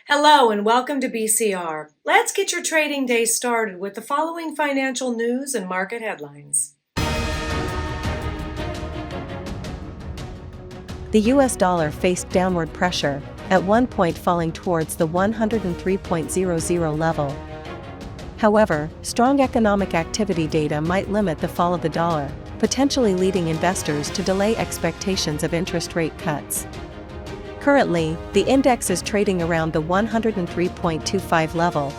Hello and welcome to BCR. Let's get your trading day started with the following financial news and market headlines. The US dollar faced downward pressure, at one point falling towards the 103.00 level. However, strong economic activity data might limit the fall of the dollar, potentially leading investors to delay expectations of interest rate cuts. Currently, the index is trading around the 103.25 level.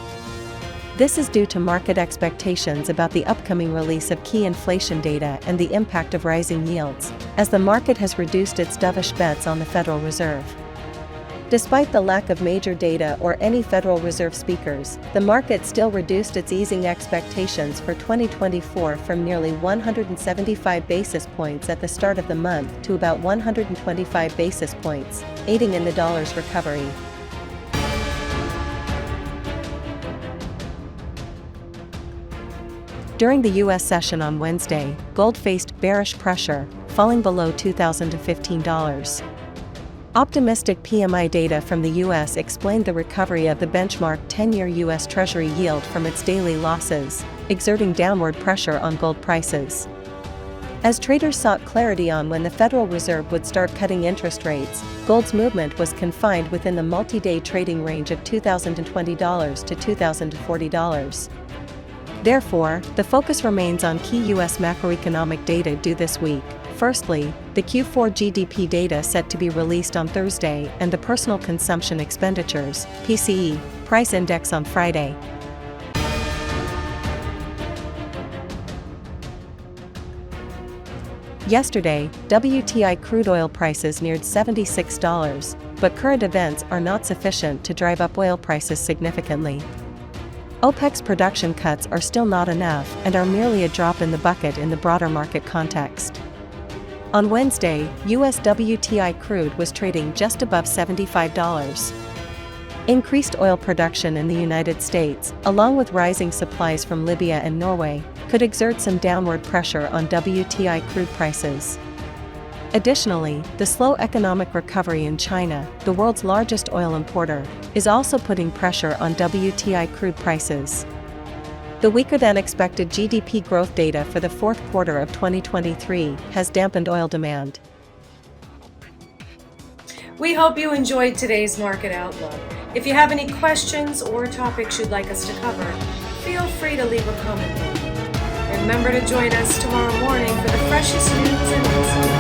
This is due to market expectations about the upcoming release of key inflation data and the impact of rising yields, as the market has reduced its dovish bets on the Federal Reserve. Despite the lack of major data or any Federal Reserve speakers, the market still reduced its easing expectations for 2024 from nearly 175 basis points at the start of the month to about 125 basis points, aiding in the dollar's recovery. During the U.S. session on Wednesday, gold faced bearish pressure, falling below $2,015. Optimistic PMI data from the U.S. explained the recovery of the benchmark 10-year U.S. Treasury yield from its daily losses, exerting downward pressure on gold prices. As traders sought clarity on when the Federal Reserve would start cutting interest rates, gold's movement was confined within the multi-day trading range of $2,020 to $2,040. Therefore, the focus remains on key U.S. macroeconomic data due this week. Firstly, the Q4 GDP data set to be released on Thursday and the Personal Consumption Expenditures (PCE) price index on Friday. Yesterday, WTI crude oil prices neared $76, but current events are not sufficient to drive up oil prices significantly. OPEC's production cuts are still not enough and are merely a drop in the bucket in the broader market context. On Wednesday, US WTI crude was trading just above $75. Increased oil production in the United States, along with rising supplies from Libya and Norway, could exert some downward pressure on WTI crude prices. Additionally, the slow economic recovery in China, the world's largest oil importer, is also putting pressure on WTI crude prices. The weaker-than-expected GDP growth data for the fourth quarter of 2023 has dampened oil demand. We hope you enjoyed today's market outlook. If you have any questions or topics you'd like us to cover, feel free to leave a comment below. Remember to join us tomorrow morning for the freshest news and insights.